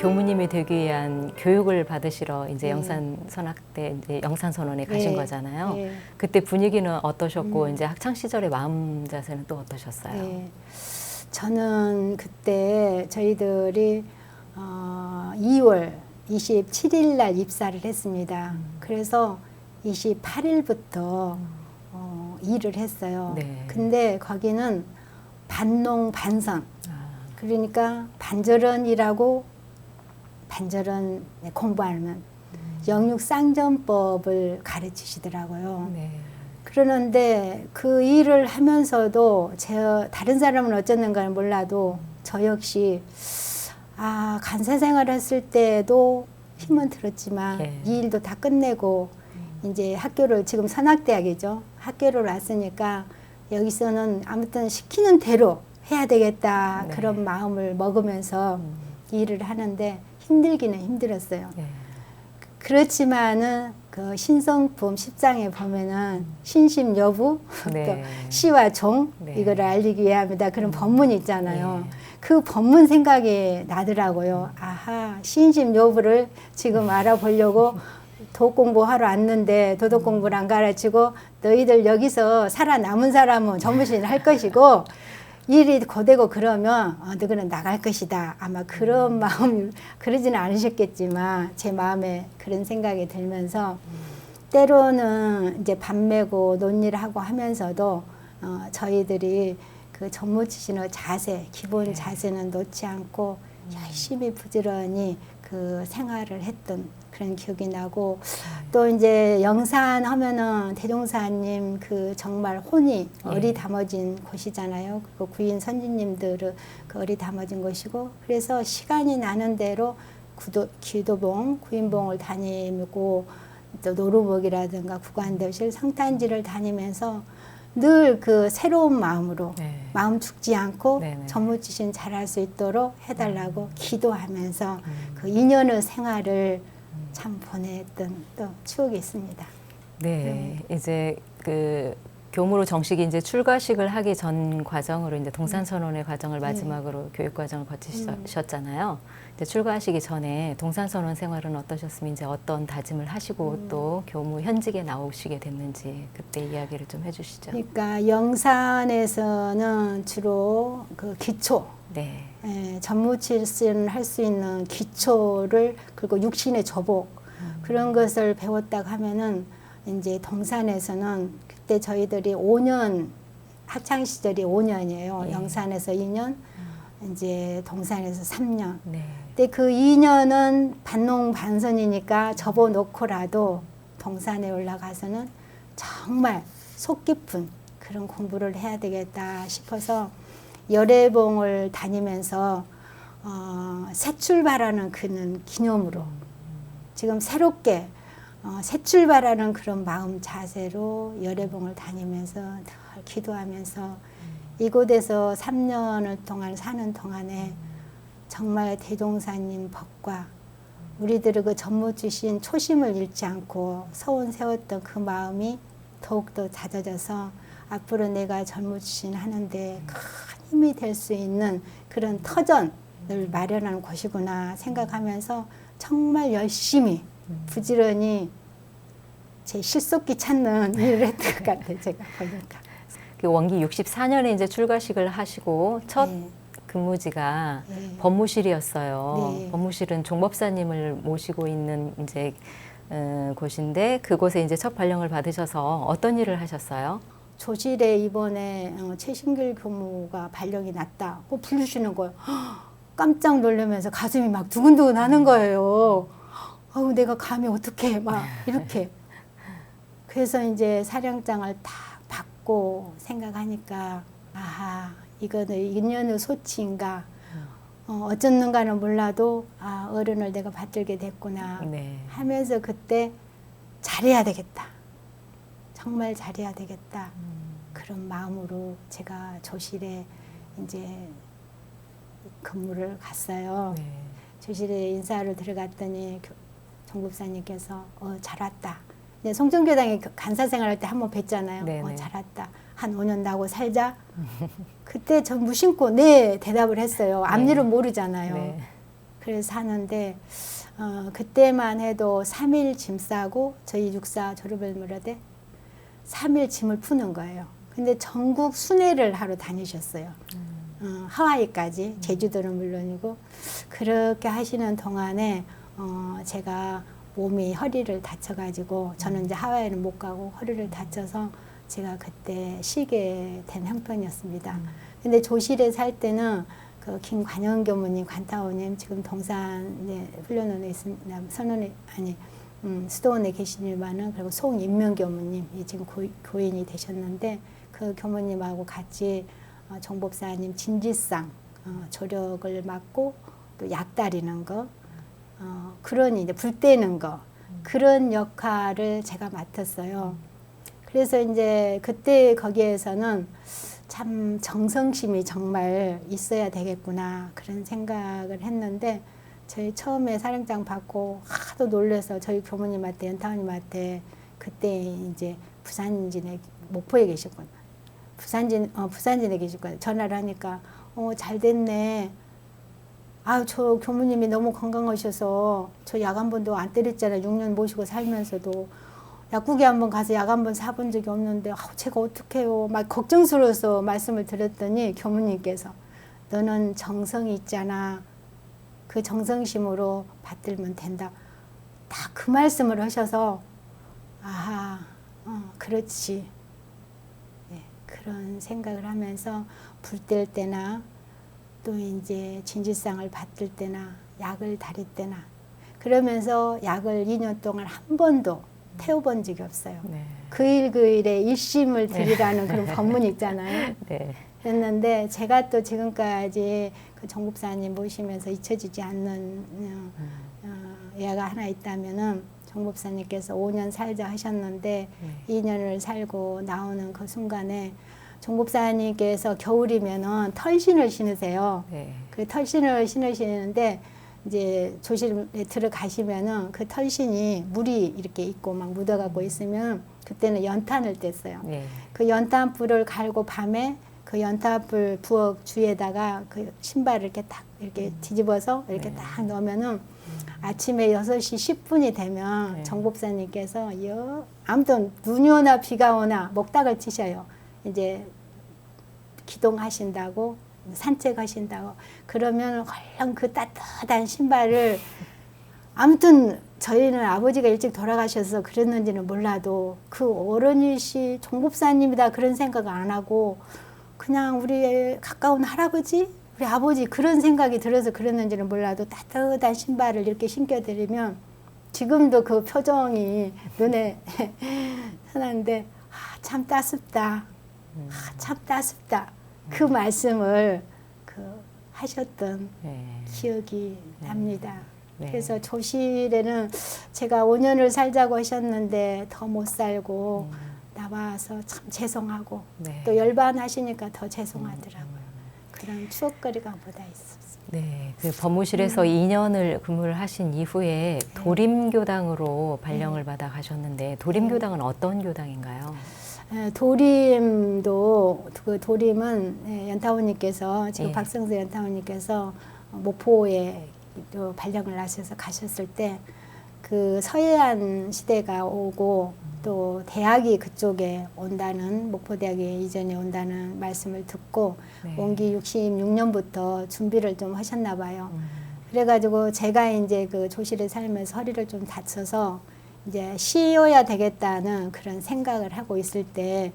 교무님이 되기 위한 교육을 받으시러 이제 네. 영산선학대 이제 영산선원에 가신 네. 거잖아요. 네. 그때 분위기는 어떠셨고 이제 학창 시절의 마음 자세는 또 어떠셨어요? 네. 저는 그때 저희들이 2월 27일 날 입사를 했습니다. 그래서 28일부터 일을 했어요. 네. 근데 거기는 반농 반선. 아, 그러니까 반절은 일하고 반절은 공부하는 영육쌍전법을 가르치시더라고요. 네. 그러는데 그 일을 하면서도 다른 사람은 어쩌는가는 몰라도 저 역시 간사 생활 했을 때도 힘은 들었지만 예. 이 일도 다 끝내고 이제 학교를 지금 선학대학이죠. 학교를 왔으니까 여기서는 아무튼 시키는 대로 해야 되겠다 네. 그런 마음을 먹으면서 일을 하는데 힘들기는 힘들었어요. 네. 그렇지만은 그 신성품 10장에 보면은 신심 여부 네. 또 시와 종 네. 이거를 알리기 위함이다 그런 법문이 있잖아요. 네. 그 법문 생각이 나더라고요. 아하 신심 여부를 지금 알아보려고 도덕 공부하러 왔는데 도덕 공부를 안 가르치고 너희들 여기서 살아남은 사람은 전무신 할 것이고 일이 고되고 그러면 너희는 나갈 것이다. 아마 그런 마음 그러지는 않으셨겠지만 제 마음에 그런 생각이 들면서 때로는 이제 밤매고 논의를 하고 하면서도 저희들이 그 전무치신의 자세, 기본 자세는 놓지 않고 열심히 부지런히 그 생활을 했던 그런 기억이 나고 또 이제 영산 하면은 대종사님 그 정말 혼이 어리담아진 곳이잖아요. 그 구인 선지님들은 그 어리담아진 곳이고 그래서 시간이 나는 대로 기도봉, 구인봉을 다니고 또 노루복이라든가 구간도실, 성탄지를 다니면서 늘 그 새로운 마음으로 네. 마음 죽지 않고 네네. 전무치신 잘할 수 있도록 해달라고 기도하면서 그 2년의 생활을 참 보냈던 또 추억이 있습니다. 네, 이제 그 교무로 정식이 이제 출가식을 하기 전 과정으로 이제 동산선언의 과정을 마지막으로 교육 과정을 거치셨잖아요. 이제 출가하시기 전에 동산선언 생활은 어떠셨으면 이제 어떤 다짐을 하시고 또 교무 현직에 나오시게 됐는지 그때 이야기를 좀 해주시죠. 그러니까 영산에서는 주로 그 기초, 네, 전무칠신 할 수 있는 기초를 그리고 육신의 조복 그런 것을 배웠다고 하면은 이제 동산에서는 그때 저희들이 5년 학창 시절이 5년이에요. 예. 영산에서 2년, 이제 동산에서 3년. 네, 근데 그 2년은 반농 반선이니까 접어놓고라도 동산에 올라가서는 정말 속 깊은 그런 공부를 해야 되겠다 싶어서 열애봉을 다니면서 새 출발하는 그는 기념으로 지금 새롭게 새 출발하는 그런 마음 자세로 열애봉을 다니면서 늘 기도하면서 이곳에서 3년을 동안 사는 동안에 정말 대종사님 법과 우리들의 그 전무주신 초심을 잃지 않고 서원 세웠던 그 마음이 더욱더 다져져서 앞으로 내가 전무주신 하는데 큰 힘이 될 수 있는 그런 터전을 마련하는 곳이구나 생각하면서 정말 열심히 부지런히 제 실속기 찾는 일을 했던 것 같아요. 제가 보니까. 그 원기 64년에 이제 출가식을 하시고 첫 네. 근무지가 네. 법무실이었어요. 네. 법무실은 종법사님을 모시고 있는 이제 곳인데 그곳에 이제 첫 발령을 받으셔서 어떤 일을 하셨어요? 조실에 이번에 최신길 교무가 발령이 났다. 부르시는 거예요. 깜짝 놀라면서 가슴이 막 두근두근 하는 거예요. 아우 내가 감히 어떻게 막 이렇게. 그래서 이제 사령장을 다 받고 생각하니까 아하 이거는 인연의 소치인가 어쩌는가는 몰라도 어른을 내가 받들게 됐구나 네. 하면서 그때 잘해야 되겠다. 정말 잘해야 되겠다. 그런 마음으로 제가 조실에 이제 근무를 갔어요. 네. 조실에 인사를 들어갔더니 정법사님께서 잘 왔다. 네, 송정교당에 간사 생활할 때 한번 뵀잖아요. 네네. 잘 왔다. 한 5년 나고 살자. 그때 전 무심코 네 대답을 했어요. 앞일은 모르잖아요. 네. 그래서 사는데 그때만 해도 3일 짐 싸고 저희 육사 졸업을 물어대 3일 짐을 푸는 거예요. 근데 전국 순회를 하러 다니셨어요. 하와이까지, 제주도는 물론이고. 그렇게 하시는 동안에 제가 몸이 허리를 다쳐가지고 저는 이제 하와이는 못 가고 허리를 다쳐서 제가 그때 쉬게 된 형편이었습니다. 근데 조실에 살 때는 그 김관영 교무님, 관타오님 지금 동산 이제 훈련원에 있습니다. 선원에 아니 수도원에 계시지만은 그리고 송인명 교무님이 지금 교인이 되셨는데 그 교무님하고 같이 정법사님 진지상 조력을 맡고 또 약다리는 거 그런 이제 불 떼는 거 그런 역할을 제가 맡았어요. 그래서 이제 그때 거기에서는 참 정성심이 정말 있어야 되겠구나 그런 생각을 했는데 저희 처음에 사령장 받고 하도 놀라서 저희 교무님한테 연타원님한테 그때 이제 부산진에 목포에 계셨구나 부산진에 계셨구나 전화를 하니까 잘 됐네. 저 교무님이 너무 건강하셔서 저 약 한 번도 안 때렸잖아요. 6년 모시고 살면서도 약국에 한번 가서 약 한 번 사본 적이 없는데 제가 어떡해요. 막 걱정스러워서 말씀을 드렸더니 교무님께서 너는 정성이 있잖아. 그 정성심으로 받들면 된다. 다 그 말씀을 하셔서 그렇지. 네, 그런 생각을 하면서 불 뗄 때나 또 이제 진지상을 받들 때나 약을 다릴 때나 그러면서 약을 2년 동안 한 번도 태워본 적이 없어요. 네. 그 일 그 일에 일심을 드리라는 그런 법문이 있잖아요. 네. 했는데 제가 또 지금까지 그 정법사님 모시면서 잊혀지지 않는 예가 하나 있다면은 정법사님께서 5년 살자 하셨는데 2년을 살고 나오는 그 순간에 정법사님께서 겨울이면은 털신을 신으세요. 네. 그 털신을 신으시는데 이제 조실에 들어가시면은 그 털신이 물이 이렇게 있고 막 묻어가고 있으면 그때는 연탄을 뗐어요. 네. 그 연탄불을 갈고 밤에 그 연탄불 부엌 주에다가 그 신발을 이렇게 딱 이렇게 뒤집어서 이렇게 딱 넣으면은 아침에 6시 10분이 되면 정법사님께서 아무튼 눈이 오나 비가 오나 목닥을 치셔요. 이제 기동하신다고 산책하신다고 그러면 얼른 그 따뜻한 신발을 아무튼 저희는 아버지가 일찍 돌아가셔서 그랬는지는 몰라도 그 어른이시 정법사님이다 그런 생각 안 하고 그냥 우리 가까운 할아버지 우리 아버지 그런 생각이 들어서 그랬는지는 몰라도 따뜻한 신발을 이렇게 신겨드리면 지금도 그 표정이 눈에 선한데 참 따숩다. 참 따숩다. 그 말씀을 하셨던 기억이 납니다. 네. 그래서 조실에는 제가 5년을 살자고 하셨는데 더 못 살고 나와서 참 죄송하고 또 열반하시니까 더 죄송하더라고요. 그런 추억거리가 보다 있었습니다. 네, 그 법무실에서 2년을 근무를 하신 이후에 도림교당으로 발령을 받아 가셨는데 도림교당은 어떤 교당인가요? 도림도 그 도림은 연타원님께서 지금 박성수 연타원님께서 목포에 또 발령을 나셔서 가셨을 때 그 서해안 시대가 오고 또 대학이 그쪽에 온다는 목포대학에 이전에 온다는 말씀을 듣고 원기 66년부터 준비를 좀 하셨나 봐요. 그래가지고 제가 이제 그 조실에 살면서 허리를 좀 다쳐서 이제 쉬어야 되겠다는 그런 생각을 하고 있을 때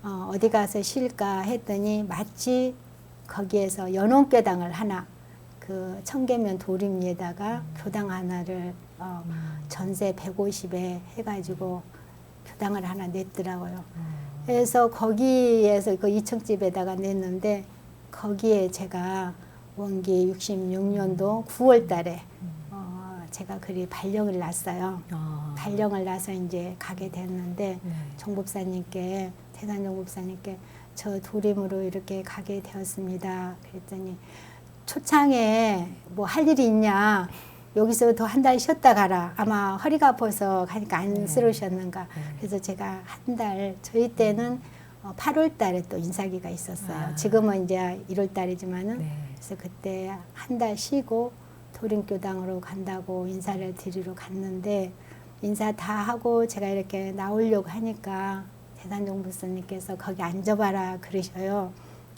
어디 가서 쉴까 했더니 마치 거기에서 연원교당을 하나 그 청계면 도림리에다가 교당 하나를 전세 150에 해가지고 교당을 하나 냈더라고요. 그래서 거기에서 그 2층 집에다가 냈는데 거기에 제가 원기 66년도 9월 달에 제가 그리 발령을 났어요. 발령을 나서 이제 가게 됐는데 정법사님께 태산 정법사님께 저 도림으로 이렇게 가게 되었습니다. 그랬더니 초창에 뭐 할 일이 있냐 여기서 더 한 달 쉬었다 가라. 아마 허리가 아파서 가니까 안쓰러우셨는가. 그래서 제가 한 달 저희 때는 8월 달에 또 인사기가 있었어요. 지금은 이제 1월 달이지만은 그래서 그때 한 달 쉬고 도림교당으로 간다고 인사를 드리러 갔는데 인사 다 하고 제가 이렇게 나오려고 하니까 대산종부스님께서 거기 앉아봐라 그러셔요.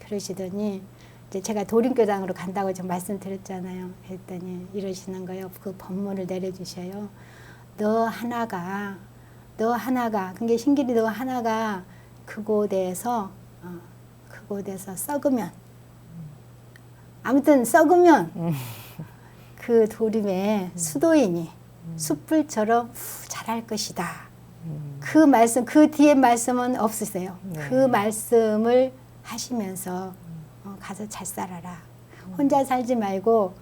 그러시더니 이제 제가 도림교당으로 간다고 지금 말씀드렸잖아요. 그랬더니 이러시는 거예요. 그 법문을 내려주셔요. 너 하나가 그게 신길이 너 하나가 그곳에서 썩으면 아무튼 썩으면 그 도림의 수도인이 숯불처럼 자랄 것이다. 그 말씀, 그 뒤에 말씀은 없으세요. 네. 그 말씀을 하시면서 가서 잘 살아라. 혼자 살지 말고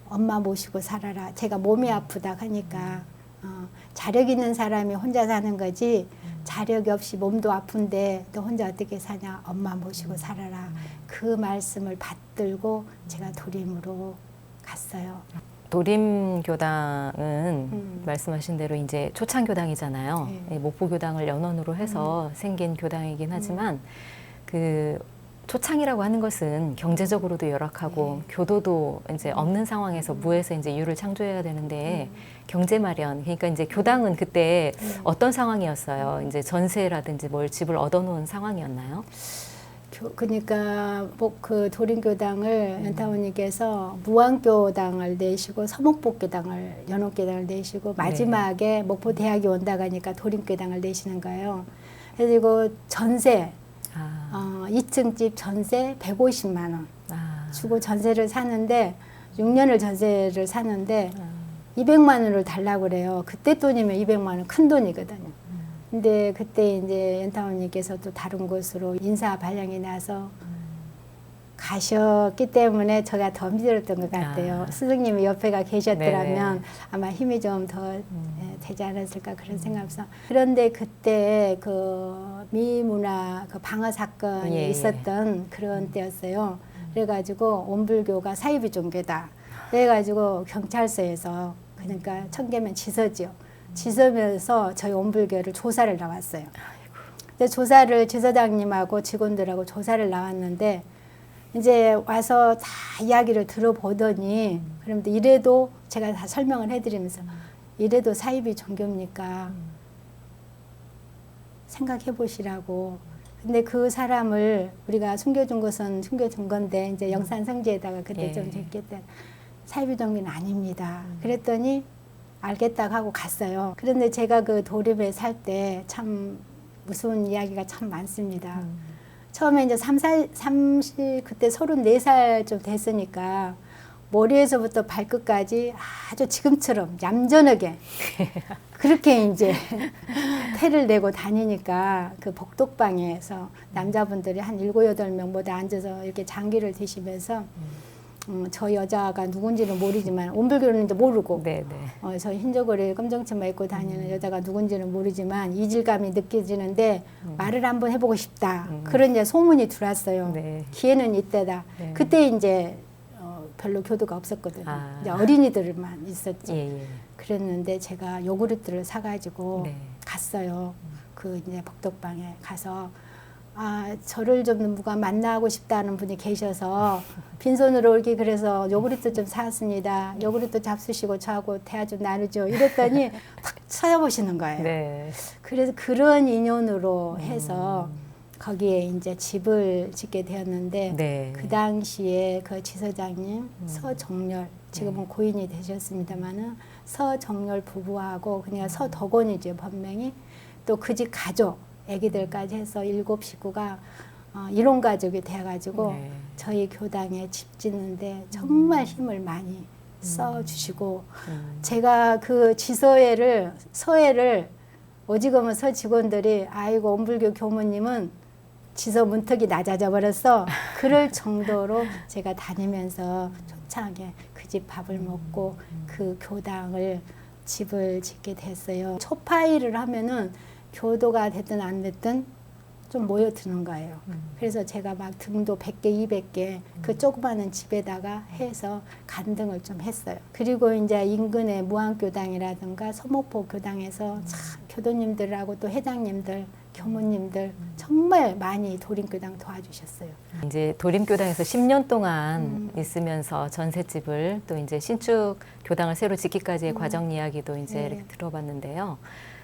엄마 모시고 살아라. 제가 몸이 아프다 하니까 자력 있는 사람이 혼자 사는 거지 자력이 없이 몸도 아픈데 너 혼자 어떻게 사냐. 엄마 모시고 살아라. 그 말씀을 받들고 제가 도림으로 갔어요. 도림교당은 말씀하신 대로 이제 초창교당이잖아요. 네. 목포교당을 연원으로 해서 생긴 교당이긴 하지만 그 초창이라고 하는 것은 경제적으로도 열악하고 교도도 이제 없는 상황에서 무에서 이제 유를 창조해야 되는데 경제 마련. 그러니까 이제 교당은 그때 어떤 상황이었어요? 이제 전세라든지 뭘 집을 얻어놓은 상황이었나요? 그러니까 그 도림교당을 연타원님께서 무안교당을 내시고 서목포교당을 연옥교당을 내시고 마지막에 목포대학이 온다고 하니까 도림교당을 내시는 거예요. 그리고 전세 2층 집 전세 150만 원 주고 전세를 사는데 6년을 전세를 사는데 200만 원을 달라고 그래요. 그때 돈이면 200만 원 큰 돈이거든요. 근데 그때 이제 연타원님께서 또 다른 곳으로 인사 발령이 나서 가셨기 때문에 제가 더 힘들었던 것 같아요. 스승님이 옆에가 계셨더라면 네네. 아마 힘이 좀 더 되지 않았을까 그런 생각에서. 그런데 그때 그 미문화 그 방화 사건이 있었던 그런 때였어요. 그래가지고 온불교가 사이비 종교다. 그래가지고 경찰서에서 그러니까 청계면 지서지요. 지서면서 저희 온불교를 조사를 나왔어요. 근데 조사를 지서장님하고 직원들하고 조사를 나왔는데 이제 와서 다 이야기를 들어보더니 그러면 이래도 제가 다 설명을 해드리면서 이래도 사이비 종교입니까? 생각해 보시라고. 근데 그 사람을 우리가 숨겨준 것은 숨겨준 건데 이제 영산 성지에다가 그때 좀 적겠다. 사이비 종교는 아닙니다. 그랬더니 알겠다고 하고 갔어요. 그런데 제가 그 도림에 살 때 참 무서운 이야기가 참 많습니다. 처음에 이제 30, 그때 34살 좀 됐으니까 머리에서부터 발끝까지 아주 지금처럼 얌전하게 그렇게 이제 태를 내고 다니니까 그 복덕방에서 남자분들이 한 7, 8명 모두 앉아서 이렇게 장기를 드시면서 저 여자가 누군지는 모르지만 온불교는 이제 모르고 저 흰저고리 검정치마 입고 다니는 여자가 누군지는 모르지만 이질감이 느껴지는데 말을 한번 해보고 싶다. 그런 이제 소문이 들어왔어요. 기회는 이때다. 그때 이제 별로 교도가 없었거든요. 이제 어린이들만 있었죠. 그랬는데 제가 요구르트를 사가지고 갔어요. 그 이제 복덕방에 가서 저를 좀 누가 만나고 싶다는 분이 계셔서 빈손으로 오기 그래서 요구르트 좀 사왔습니다. 요구르트 잡수시고 저하고 대화 좀 나누죠. 이랬더니 탁 쳐다보시는 거예요. 그래서 그런 인연으로 해서 거기에 이제 집을 짓게 되었는데 그 당시에 그 지서장님 서정렬 지금은 고인이 되셨습니다마는 서정렬 부부하고 그냥 서덕원이죠 본명이 또 그 집 가족 애기들까지 해서 7 식구가 일원 가족이 돼가지고 저희 교당에 집 짓는데 정말 힘을 많이 써주시고 제가 그 서회를 오지금은 서 직원들이 아이고 온불교 교무님은 지서 문턱이 낮아져 버렸어. 그럴 정도로 제가 다니면서 초창하게 그 집 밥을 먹고 그 교당을 집을 짓게 됐어요. 초파일을 하면은 교도가 됐든 안 됐든 좀 모여드는 거예요. 그래서 제가 막 등도 100개, 200개 그 조그마한 집에다가 해서 간등을 좀 했어요. 그리고 이제 인근의 무안교당이라든가 서목포 교당에서 참 교도님들하고 또 회장님들 교무님들 정말 많이 도림교당 도와주셨어요. 이제 도림교당에서 10년 동안 있으면서 전셋집을 또 이제 신축 교당을 새로 짓기까지의 과정 이야기도 이제 네. 이렇게 들어봤는데요.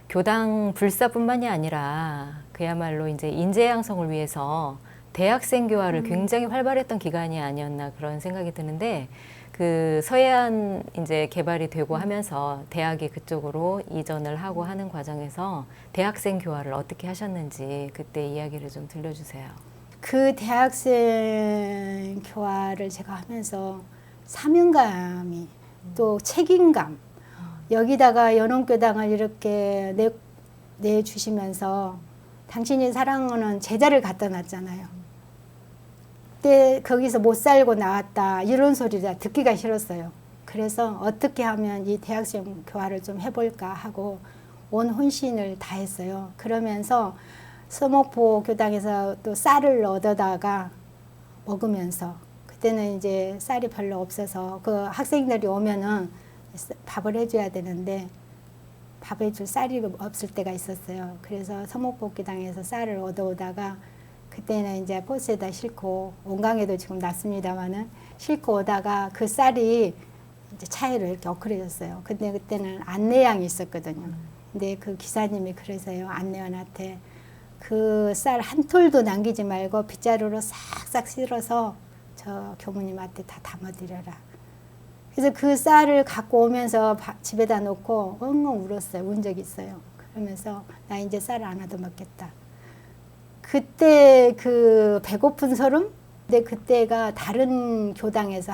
교당 불사뿐만이 아니라 그야말로 이제 인재 양성을 위해서 대학생 교화를 굉장히 활발했던 기간이 아니었나 그런 생각이 드는데 그 서해안 이제 개발이 되고 하면서 대학이 그쪽으로 이전을 하고 하는 과정에서 대학생 교화를 어떻게 하셨는지 그때 이야기를 좀 들려주세요. 그 대학생 교화를 제가 하면서 사명감이 또 책임감 여기다가 연원교당을 이렇게 내주시면서 당신이 사랑하는 제자를 갖다 놨잖아요. 그때 거기서 못 살고 나왔다 이런 소리를 듣기가 싫었어요. 그래서 어떻게 하면 이 대학생 교화를 좀 해볼까 하고 온 혼신을 다했어요. 그러면서 서목포 교당에서 또 쌀을 얻어다가 먹으면서 그때는 이제 쌀이 별로 없어서 그 학생들이 오면은 밥을 해줘야 되는데 밥 해줄 쌀이 없을 때가 있었어요. 그래서 서목포 교당에서 쌀을 얻어오다가 그때는 이제 버스에다 싣고 원강에도 지금 났습니다마는 싣고 오다가 그 쌀이 이제 차에로 이렇게 엎그려졌어요. 근데 그때는 안내양이 있었거든요. 근데 그 기사님이 그러세요. 안내원한테 그 쌀 한 톨도 남기지 말고 빗자루로 싹싹 쓸어서 저 교무님한테 다 담아드려라. 그래서 그 쌀을 갖고 오면서 집에다 놓고 엉엉 울었어요. 운 적이 있어요. 그러면서 나 이제 쌀을 안 얻어먹겠다. 그때 그 배고픈 설움? 근데 그때가 다른 교당에서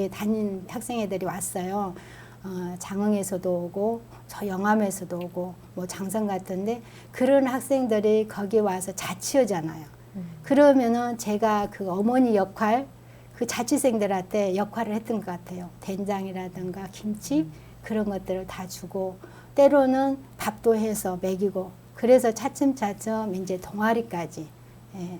다닌 학생애들이 왔어요. 장흥에서도 오고 저 영암에서도 오고 뭐 장성 같은데 그런 학생들이 거기 와서 자취하잖아요. 그러면은 제가 그 어머니 역할 그 자취생들한테 역할을 했던 것 같아요. 된장이라든가 김치 그런 것들을 다 주고 때로는 밥도 해서 먹이고 그래서 차츰차츰 이제 동아리까지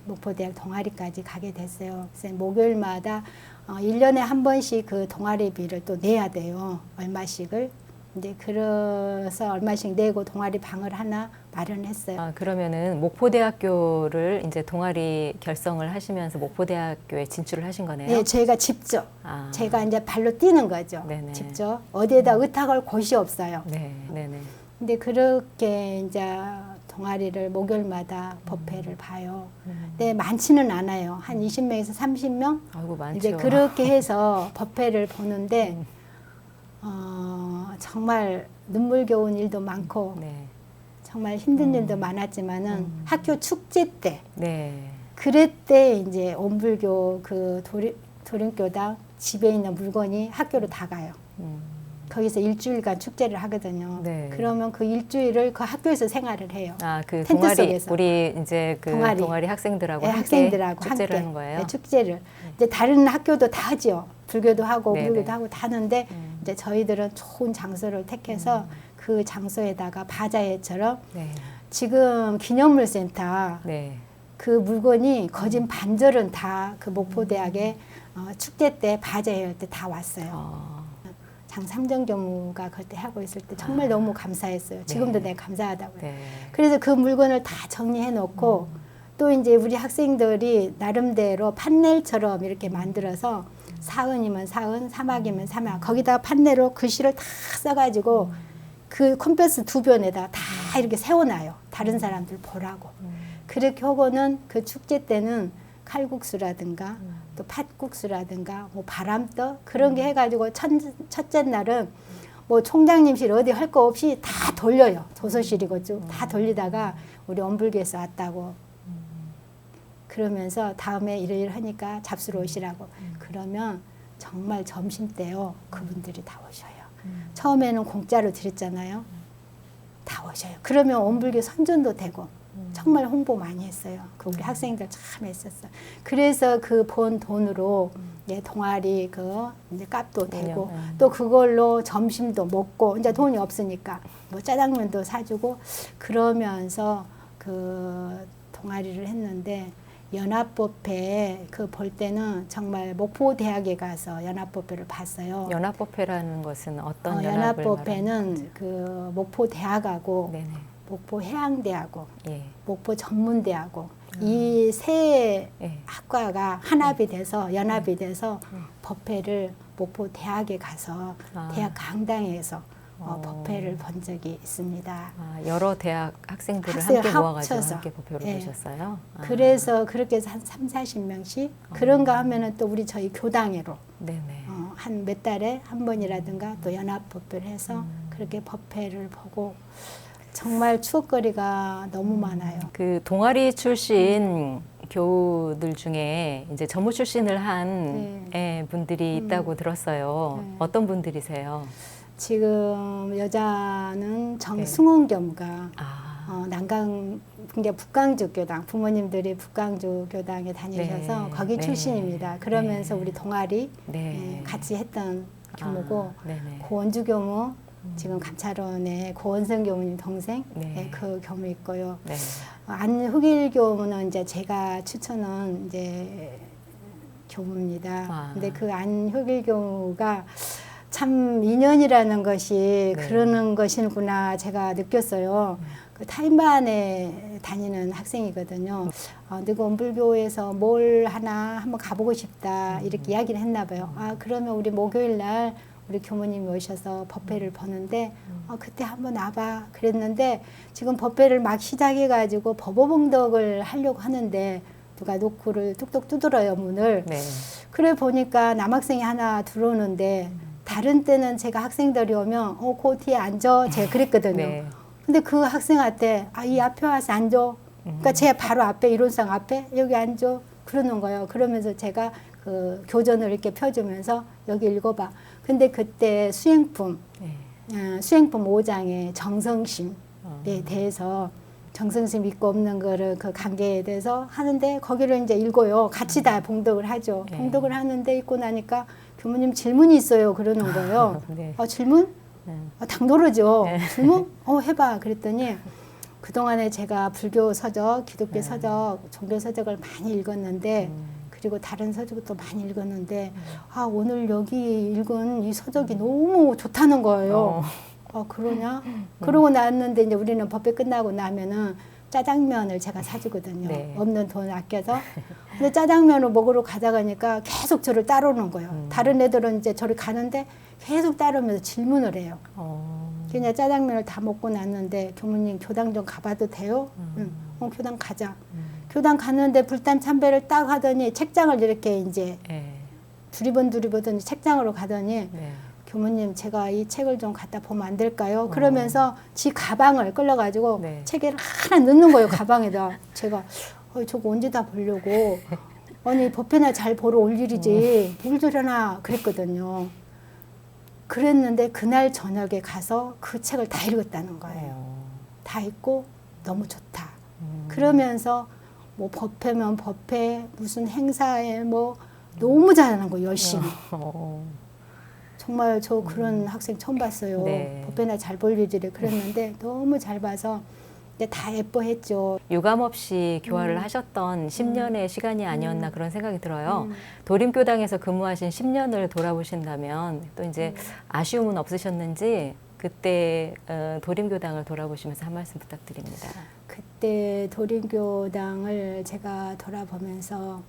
목포대학 동아리까지 가게 됐어요. 그래서 목요일마다 1년에 한 번씩 그 동아리비를 또 내야 돼요. 얼마씩을. 이제 그래서 얼마씩 내고 동아리 방을 하나 마련했어요. 아, 그러면은 목포대학교를 이제 동아리 결성을 하시면서 목포대학교에 진출을 하신 거네요. 네, 제가 직접 제가 이제 발로 뛰는 거죠. 네네. 직접 어디에다 의탁할 곳이 없어요. 네, 네네. 근데 그렇게 이제 동아리를 목요일마다 법회를 봐요. 근데 많지는 않아요. 한 20명에서 30명? 아이고, 많죠. 이제 그렇게 해서 법회를 보는데 정말 눈물겨운 일도 많고 네. 정말 힘든 일도 많았지만은 학교 축제 때 네. 그랬대 이제 온불교 그 도림교당 집에 있는 물건이 학교로 다 가요. 거기서 일주일간 축제를 하거든요. 네. 그러면 그 일주일을 그 학교에서 생활을 해요. 아, 그 텐트 동아리 속에서. 우리 이제 그 동아리 학생들하고 네, 함께 학생들하고 축제를 함께 하는 거예요. 네, 축제를 이제 다른 학교도 다 하죠. 불교도 하고 네네. 불교도 하고 다 하는데 이제 저희들은 좋은 장소를 택해서 그 장소에다가 바자회처럼 네. 지금 기념물센터 네. 그 물건이 거진 반절은 다 그 목포대학의 축제 때 바자회 때 다 왔어요. 장삼정 교무가 그때 하고 있을 때 정말 너무 감사했어요. 지금도 네. 내가 감사하다고요. 네. 그래서 그 물건을 다 정리해 놓고 또 이제 우리 학생들이 나름대로 판넬처럼 이렇게 만들어서 사은이면 사은, 사막이면 사막 거기다가 판넬로 글씨를 다 써가지고 그 컴패스 두 변에다 다 이렇게 세워놔요. 다른 사람들 보라고. 그렇게 하고는 그 축제 때는 칼국수라든가 또 팥국수라든가 뭐 바람떡 그런 게 해가지고 첫째 날은 뭐 총장님실 어디 할 거 없이 다 돌려요. 도서실이고 쭉 다 돌리다가 우리 엄불교에서 왔다고 그러면서 다음에 이러이러 하니까 잡수러 오시라고 그러면 정말 점심때요 그분들이 다 오셔요. 처음에는 공짜로 드렸잖아요. 다 오셔요. 그러면 엄불교 선전도 되고 정말 홍보 많이 했어요. 그 우리 학생들 참 했었어. 그래서 그 번 돈으로 이제 동아리 그 이제 값도 되고 또 그걸로 점심도 먹고 이제 돈이 없으니까 뭐 짜장면도 사주고 그러면서 그 동아리를 했는데 연합법회 그 볼 때는 정말 목포대학에 가서 연합법회를 봤어요. 연합법회라는 것은 어떤 연합을 연합법회는 그 목포대학하고 네네. 목포 해양대하고 예. 목포 전문대하고 이 세 예. 학과가 한합이 돼서 연합이 돼서 법회를 목포 대학에 가서 아. 대학 강당에서 법회를 본 적이 있습니다. 아, 여러 대학 학생들을 학생 함께 모아가지고 합쳐서. 함께 법회를 예. 보셨어요? 아. 그래서 그렇게 해서 한 30-40명씩 그런가 하면은 또 우리 저희 교당회로 네네. 한 몇 달에 한 번이라든가 또 연합 법회를 해서 그렇게 법회를 보고 정말 추억거리가 너무 많아요. 그 동아리 출신 교우들 중에 이제 전무 출신을 한 예, 분들이 있다고 들었어요. 네. 어떤 분들이세요? 지금 여자는 정승원 겸가 아, 난강 그러니까 북강주 교당 부모님들이 북강주 교당에 다니셔서 네, 거기 네, 출신입니다. 그러면서 네. 우리 동아리 네. 같이 했던 교무고 아, 네네. 고원주 교무 지금 감찰원의 고원성 교무님 동생 네. 그 교무 있고요. 네. 안흑일 교무는 이제 제가 추천한 이제 교무입니다. 아. 근데 그 안흑일 교무가 참 인연이라는 것이 네. 그러는 것이구나 제가 느꼈어요. 그 타임반에 다니는 학생이거든요. 느건 불교에서 뭘 하나 한번 가보고 싶다 이렇게 이야기를 했나 봐요. 아 그러면 우리 목요일 날 우리 교무님이 오셔서 법회를 보는데 그때 한번 와봐 그랬는데 지금 법회를 막 시작해가지고 법어봉덕을 하려고 하는데 누가 노크를 뚝뚝 두드려요 문을. 네. 그래 보니까 남학생이 하나 들어오는데 다른 때는 제가 학생들이 오면 그 뒤에 앉아 제가 그랬거든요. 네. 근데 그 학생한테 이 앞에 와서 앉아. 그러니까 제 바로 앞에 이론상 앞에 여기 앉아 그러는 거예요. 그러면서 제가 그 교전을 이렇게 펴주면서 여기 읽어봐. 근데 그때 수행품 네. 수행품 5장의 정성심에 대해서 정성심 있고 없는 거를 그 관계에 대해서 하는데 거기를 이제 읽어요. 같이 다 봉독을 하죠. 네. 봉독을 하는데 읽고 나니까 교무님 질문이 있어요. 그러는 거예요. 네. 질문? 네. 당돌하죠. 네. 질문? 해봐. 그랬더니 그동안에 제가 불교 서적, 기독교 서적, 종교 서적을 많이 읽었는데 그리고 다른 서적도 많이 읽었는데 오늘 여기 읽은 이 서적이 너무 좋다는 거예요. 그러냐? 그러고 났는데 이제 우리는 법회 끝나고 나면은 짜장면을 제가 사주거든요. 네. 없는 돈 아껴서. 근데 짜장면을 먹으러 가자 가니까 계속 저를 따라오는 거예요. 다른 애들은 이제 저를 가는데 계속 따라오면서 질문을 해요. 그냥 짜장면을 다 먹고 났는데 교무님 교당 좀 가봐도 돼요? 응. 교당 가자. 교당 갔는데 불단 참배를 딱 하더니 책장을 이렇게 이제 네. 두리번두리보더니 책장으로 가더니 네. 교무님 제가 이 책을 좀 갖다 보면 안 될까요? 그러면서 지 가방을 끌려가지고 네. 책을 하나 넣는 거예요 가방에다. 제가 저거 언제 다 보려고 아니 법회나 잘 보러 올 일이지 뭘 저러나 그랬거든요. 그랬는데 그날 저녁에 가서 그 책을 다 읽었다는 거예요. 다 읽고 너무 좋다. 그러면서 뭐 법회면 법회 무슨 행사에 뭐 너무 잘하는 거 열심히. 정말 저 그런 학생 처음 봤어요. 네. 법회나 잘 볼 일이래 그랬는데 너무 잘 봐서 근데 다 예뻐했죠. 유감 없이 교화를 하셨던 10년의 시간이 아니었나 그런 생각이 들어요. 도림교당에서 근무하신 10년을 돌아보신다면 또 이제 아쉬움은 없으셨는지 그때 도림교당을 돌아보시면서 한 말씀 부탁드립니다. 그때 도림교당을 제가 돌아보면서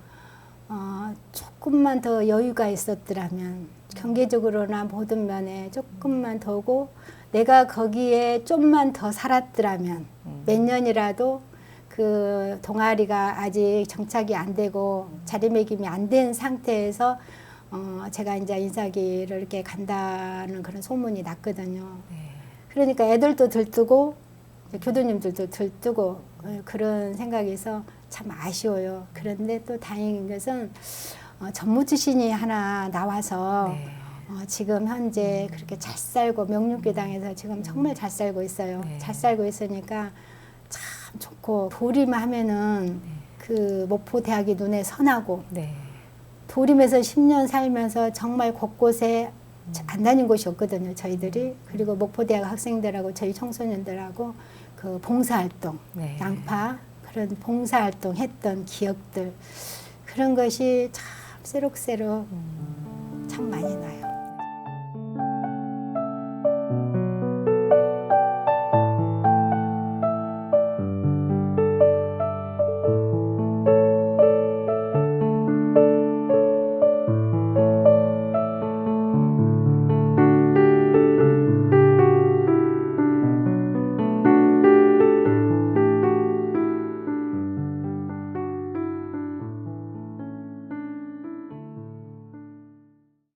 조금만 더 여유가 있었더라면 경제적으로나 모든 면에 조금만 더고 내가 거기에 좀만 더 살았더라면 몇 년이라도 그 동아리가 아직 정착이 안 되고 자리매김이 안 된 상태에서 제가 이제 인사기를 이렇게 간다는 그런 소문이 났거든요. 네. 그러니까 애들도 들뜨고 교도님들도 들뜨고 그런 생각에서 참 아쉬워요. 그런데 또 다행인 것은 전무 출신이 하나 나와서 네. 지금 현재 그렇게 잘 살고 명륜교당에서 지금 정말 잘 살고 있어요. 네. 잘 살고 있으니까 참 좋고 도림하면은 그 목포대학이 눈에 선하고 네. 도림에서 10년 살면서 정말 곳곳에 안 다닌 곳이 없거든요. 저희들이. 그리고 목포대학 학생들하고 저희 청소년들하고 그 봉사활동, 네. 양파 그런 봉사활동 했던 기억들 그런 것이 참 새록새록 참 많이 나요.